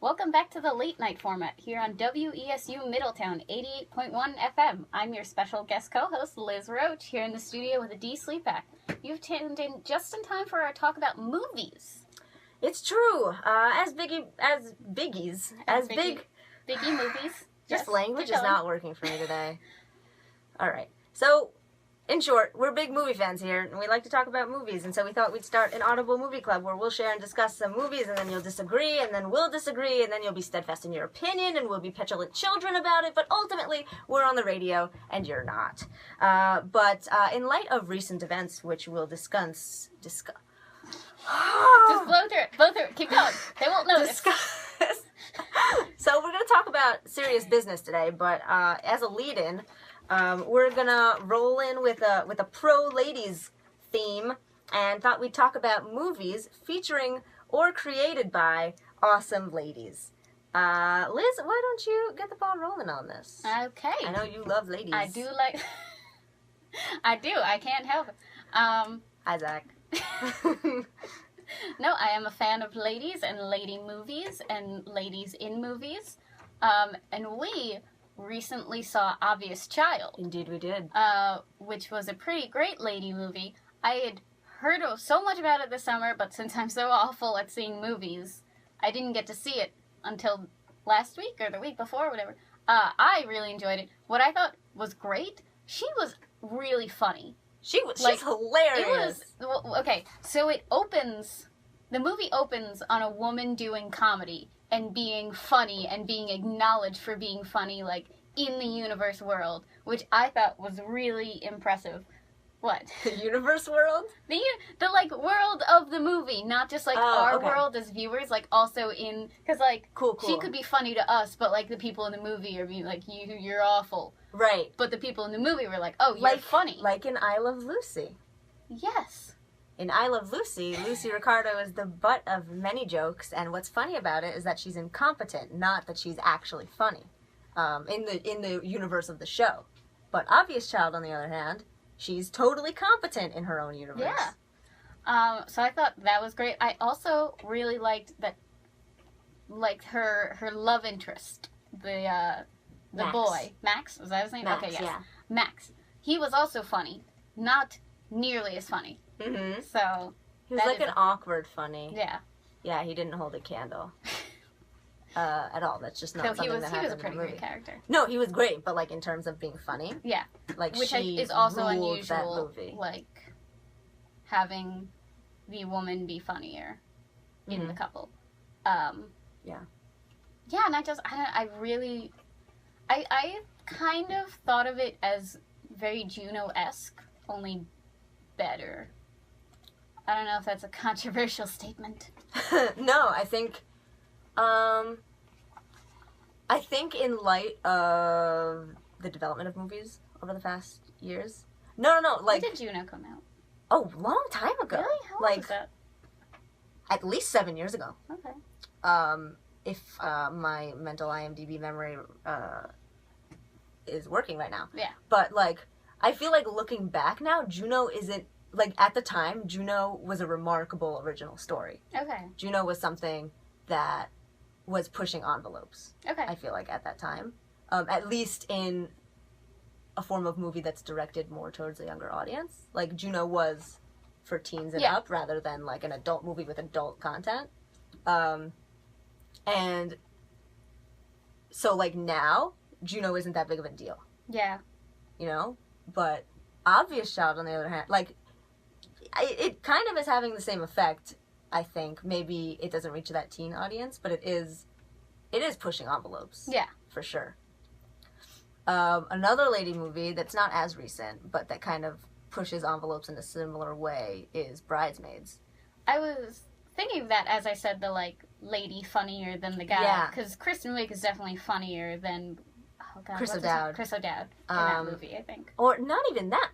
Welcome back to the late night format here on WESU Middletown 88.1 FM. I'm your special guest co-host, Liz Roche, here in the studio with a D Slepack. You've tuned in just in time for our talk about movies. It's true. Biggie movies. Just language is not working for me today. All right. So, in short, we're big movie fans here, and we like to talk about movies, and so we thought we'd start an Audible movie club where we'll share and discuss some movies, and then you'll disagree, and then we'll disagree, and then you'll be steadfast in your opinion, and we'll be petulant children about it, but ultimately, we're on the radio, and you're not. But in light of recent events, which we'll discuss... Just blow through it, keep going. They won't notice. So we're going to talk about serious business today, but as a lead-in, we're gonna roll in with a pro-ladies theme, and thought we'd talk about movies featuring or created by awesome ladies. Liz, why don't you get the ball rolling on this? Okay. I know you love ladies. I do like... I do. I can't help it. Hi, Zach. No, I am a fan of ladies and lady movies and ladies in movies. And we recently saw Obvious Child. Indeed we did. Which was a pretty great lady movie. I had heard so much about it this summer, but since I'm so awful at seeing movies, I didn't get to see it until last week or the week before or whatever. I really enjoyed it. What I thought was great, she was really funny. She's hilarious. Okay, so the movie opens on a woman doing comedy and being funny and being acknowledged for being funny, like, in the universe world, which I thought was really impressive. What? The universe world? The world of the movie, not just, our world as viewers, also in... Because, cool. She could be funny to us, but, the people in the movie are being like, you're awful. Right. But the people in the movie were like, oh, you're funny. Like in I Love Lucy. Yes. In I Love Lucy, Lucy Ricardo is the butt of many jokes, and what's funny about it is that she's incompetent, not that she's actually funny, in the universe of the show. But Obvious Child, on the other hand, she's totally competent in her own universe. Yeah. So I thought that was great. I also really liked her love interest, the Max. boy. Max? Was that his name? Max, okay, yes. yeah. Max. He was also funny. Not nearly as funny. Mm-hmm. So... He was an awkward funny. Yeah. Yeah, he didn't hold a candle. At all. That's just not something that happened. He was a pretty great character. No, he was great, but in terms of being funny. Yeah. Which is also unusual. That movie. Having the woman be funnier in the couple. Yeah. Yeah, and I kind of thought of it as very Juno-esque, only better. I don't know if that's a controversial statement. No, I think in light of the development of movies over the past years. No. When did Juno come out? Oh, long time ago. Really? How long was that? At least 7 years ago. Okay. If my mental IMDb memory is working right now. Yeah. But I feel like looking back now, Juno isn't at the time. Juno was a remarkable original story. Okay. Juno was something that was pushing envelopes. Okay. I feel like at that time, at least in a form of movie that's directed more towards a younger audience. Juno was for teens and up rather than an adult movie with adult content. And so now Juno isn't that big of a deal. Yeah. But Obvious Child, on the other hand, it kind of is having the same effect, I think. Maybe it doesn't reach that teen audience, but it is pushing envelopes. Yeah. For sure. Another lady movie that's not as recent, but that kind of pushes envelopes in a similar way is Bridesmaids. I was thinking of that as I said the, lady funnier than the guy. Yeah. Because Kristen Wiig is definitely funnier than... Oh, God, Chris O'Dowd. Chris O'Dowd in that movie, I think. Or not even that.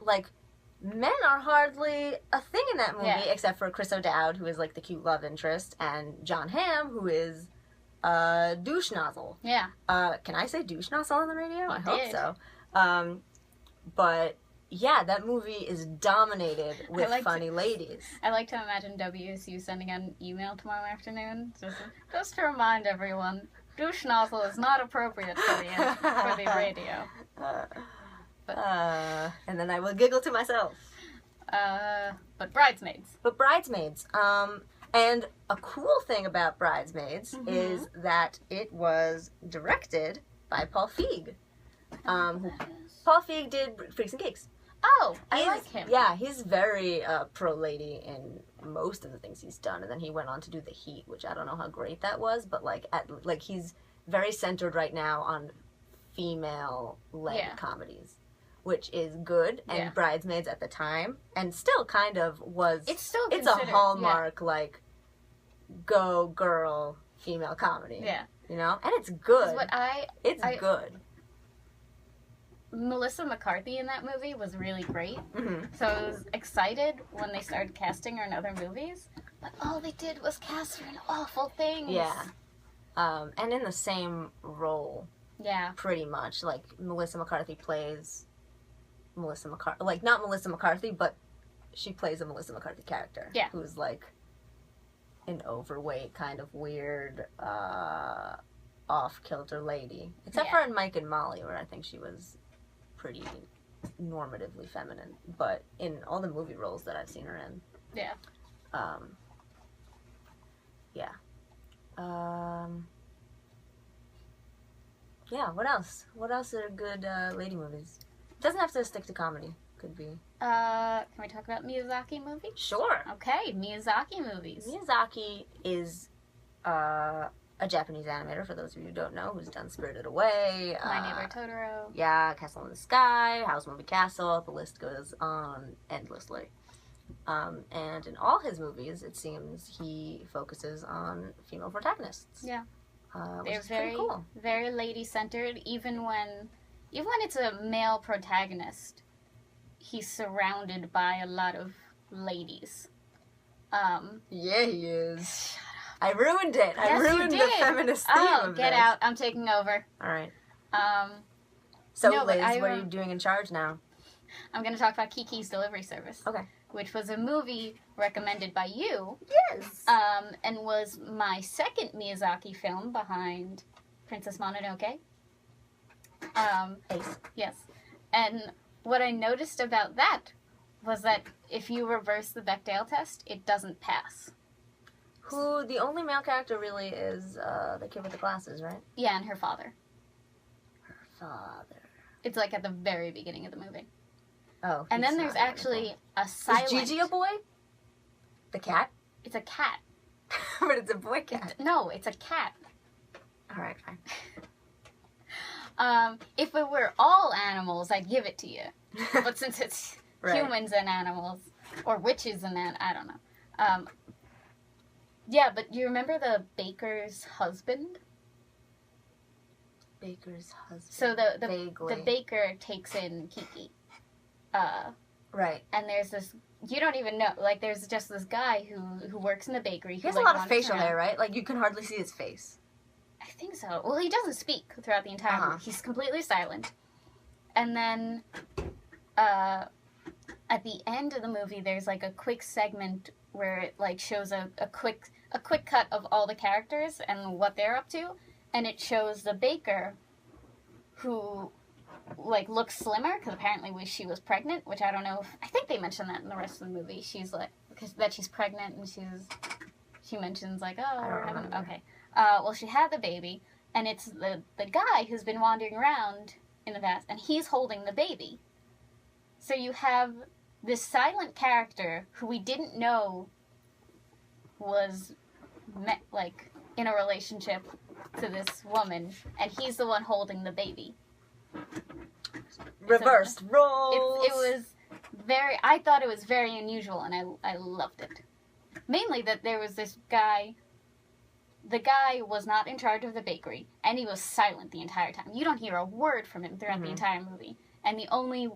Men are hardly a thing in that movie, except for Chris O'Dowd, who is the cute love interest, and John Hamm, who is douche nozzle. Yeah. Can I say douche nozzle on the radio? I hope so. But yeah, that movie is dominated with like funny ladies. I like to imagine WSU sending an email tomorrow afternoon. Just to remind everyone, douche nozzle is not appropriate for the radio. And then I will giggle to myself. But Bridesmaids. And a cool thing about Bridesmaids is that it was directed by Paul Feig. Paul Feig did Freaks and Geeks. Oh, I like him. Yeah, he's very pro-lady in most of the things he's done. And then he went on to do The Heat, which I don't know how great that was, but he's very centered right now on female-led comedies, which is good. And Bridesmaids at the time, and still kind of was... It's a hallmark, go girl female comedy. Yeah. You know? And it's good. It's good. Melissa McCarthy in that movie was really great. So I was excited when they started casting her in other movies. But all they did was cast her in awful things. Yeah. And in the same role. Yeah. Pretty much. Like, Melissa McCarthy plays Melissa McCarthy. Like, not Melissa McCarthy, but she plays a Melissa McCarthy character. Yeah. Who's, like, an overweight, kind of weird, off-kilter lady. Except for in Mike and Molly, where I think she was pretty normatively feminine. But in all the movie roles that I've seen her in. Yeah. Yeah, what else? What else are good lady movies? Doesn't have to stick to comedy. Could be. Can we talk about Miyazaki movies? Sure. Okay, Miyazaki movies. Miyazaki is a Japanese animator, for those of you who don't know, who's done Spirited Away. My Neighbor Totoro. Yeah, Castle in the Sky, House Moving Castle, the list goes on endlessly. And in all his movies, it seems he focuses on female protagonists. Yeah. They're very cool. Very lady-centered, even when it's a male protagonist, he's surrounded by a lot of ladies. Yeah, he is. I ruined it. Yes, I ruined the feminist theme of get this. out. I'm taking over. All right. So, Liz, what are you doing in charge now? I'm going to talk about Kiki's Delivery Service. Okay. Which was a movie recommended by you. Yes. And was my second Miyazaki film behind Princess Mononoke. Ace. Yes. And what I noticed about that was that if you reverse the Bechdel test, it doesn't pass. Who, the only male character really is the kid with the glasses, right? Yeah, and her father. Her father. It's like at the very beginning of the movie. Oh. And then there's actually a silent... Is Gigi a boy? The cat? It's a cat. But it's a boy cat. No, it's a cat. Alright, fine. If it were all animals, I'd give it to you. But since it's humans and animals, or witches and I don't know. Yeah, but you remember the baker's husband? Baker's husband. So the baker takes in Kiki. Right. And there's this, you don't even know, like there's just this guy who works in the bakery. He has a lot of facial hair, right? Like you can hardly see his face. I think so. Well, he doesn't speak throughout the entire movie. He's completely silent. And then at the end of the movie, there's like a quick segment where it like shows a quick cut of all the characters and what they're up to, and it shows the baker who like looks slimmer because apparently she was pregnant, which I don't know. I think they mentioned that in the rest of the movie. She's like that she's pregnant and she mentions like okay. Well, she had the baby, and it's the guy who's been wandering around in the past, and he's holding the baby. So you have this silent character who we didn't know was like in a relationship to this woman, and he's the one holding the baby. Reversed roles. It was very. I thought it was very unusual, and I loved it. Mainly that there was this guy. The guy was not in charge of the bakery, and he was silent the entire time. You don't hear a word from him throughout the entire movie. And the only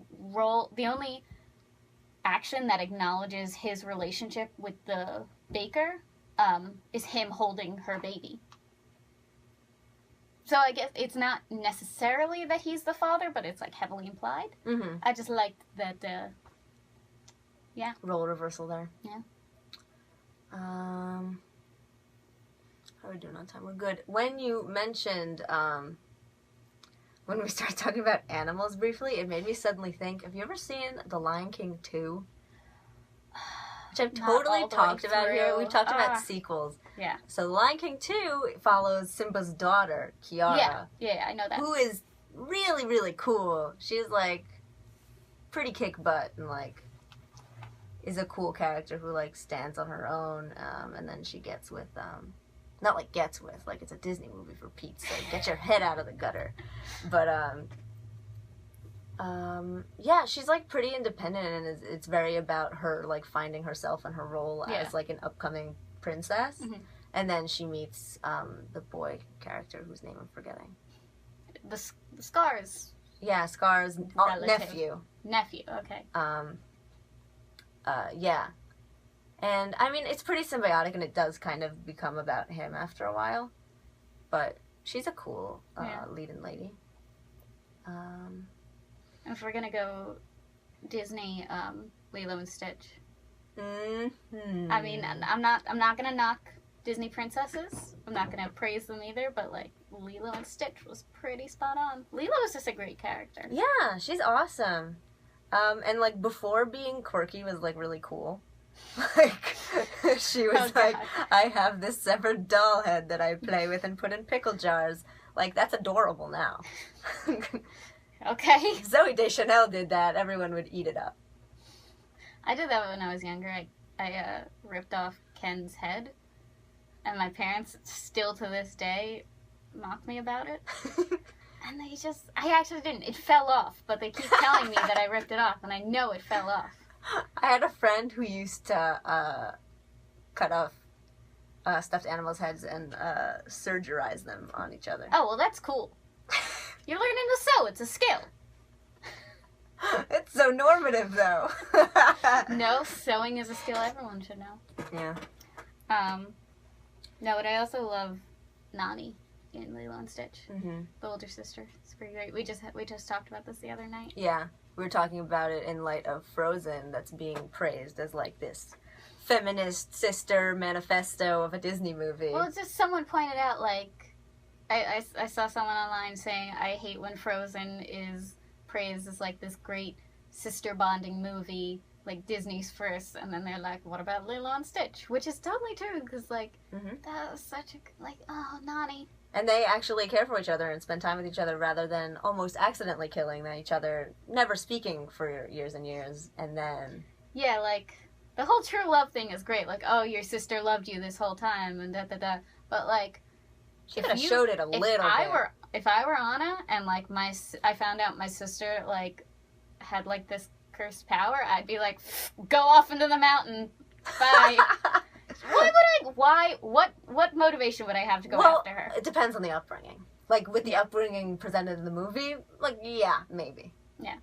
action that acknowledges his relationship with the baker, is him holding her baby. So I guess it's not necessarily that he's the father, but it's like heavily implied. Mm-hmm. I just liked that, Role reversal there. Yeah. How are we doing on time? We're good. When you mentioned, when we started talking about animals briefly, it made me suddenly think, have you ever seen The Lion King 2? Which I've totally talked about here. We've talked about sequels. Yeah. So The Lion King 2 follows Simba's daughter, Kiara. Yeah, I know that. Who is really, really cool. She's, like, pretty kick butt and, like, is a cool character who, like, stands on her own, and then she gets with, not like gets with, like it's a Disney movie for Pete's sake. Get your head out of the gutter. But, yeah, she's, like, pretty independent, and it's very about her, like, finding herself and her role as, like, an upcoming princess. Mm-hmm. And then she meets, the boy character whose name I'm forgetting. The Scar's Yeah, Scar's nephew. Nephew, okay. Yeah. And, I mean, it's pretty symbiotic, and it does kind of become about him after a while. But she's a cool lead-in lady. If we're gonna go Disney, Lilo and Stitch. Mm-hmm. I mean, I'm not gonna knock Disney princesses. I'm not gonna praise them either, but, like, Lilo and Stitch was pretty spot on. Lilo is just a great character. Yeah, she's awesome. And, like, before being quirky was, like, really cool. Like, she was like, I have this severed doll head that I play with and put in pickle jars. Like, that's adorable now. Okay. If Zooey Deschanel did that, everyone would eat it up. I did that when I was younger. I ripped off Ken's head, and my parents still to this day mock me about it. And I actually didn't. It fell off, but they keep telling me that I ripped it off, and I know it fell off. I had a friend who used to cut off stuffed animals' heads and surgerize them on each other. Oh, well, that's cool. You're learning to sew. It's a skill. It's so normative, though. No, sewing is a skill everyone should know. Yeah. No, but I also love Nani in Lilo and Stitch. Mm-hmm. The older sister. It's pretty great. We just talked about this the other night. Yeah. We were talking about it in light of Frozen, that's being praised as, like, this feminist sister manifesto of a Disney movie. Well, it's just someone pointed out, like, I saw someone online saying, I hate when Frozen is praised as, like, this great sister bonding movie, like Disney's first, and then they're like, what about Lilo and Stitch? Which is totally true, because, like, that was such a, like, oh, Nani. And they actually care for each other and spend time with each other rather than almost accidentally killing each other, never speaking for years and years, and then... Yeah, like, the whole true love thing is great. Like, oh, your sister loved you this whole time, and da-da-da. But, like... She could have showed it a little bit. If I were Anna, and, like, I found out my sister, like, had, like, this cursed power, I'd be like, go off into the mountain. Bye. What motivation would I have to go after her? It depends on the upbringing. Like, with the upbringing presented in the movie, like, yeah, maybe. Yeah.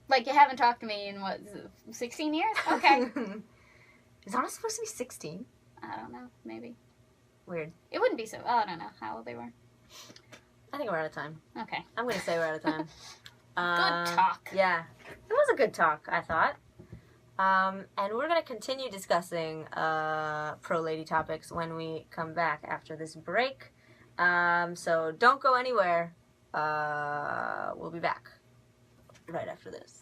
Like, you haven't talked to me in, 16 years? Okay. Is Anna supposed to be 16? I don't know, maybe. Weird. It wouldn't be so, I don't know how old they were. I think we're out of time. Okay. I'm going to say we're out of time. Good talk. Yeah. It was a good talk, I thought. And we're going to continue discussing pro-lady topics when we come back after this break. So don't go anywhere. We'll be back right after this.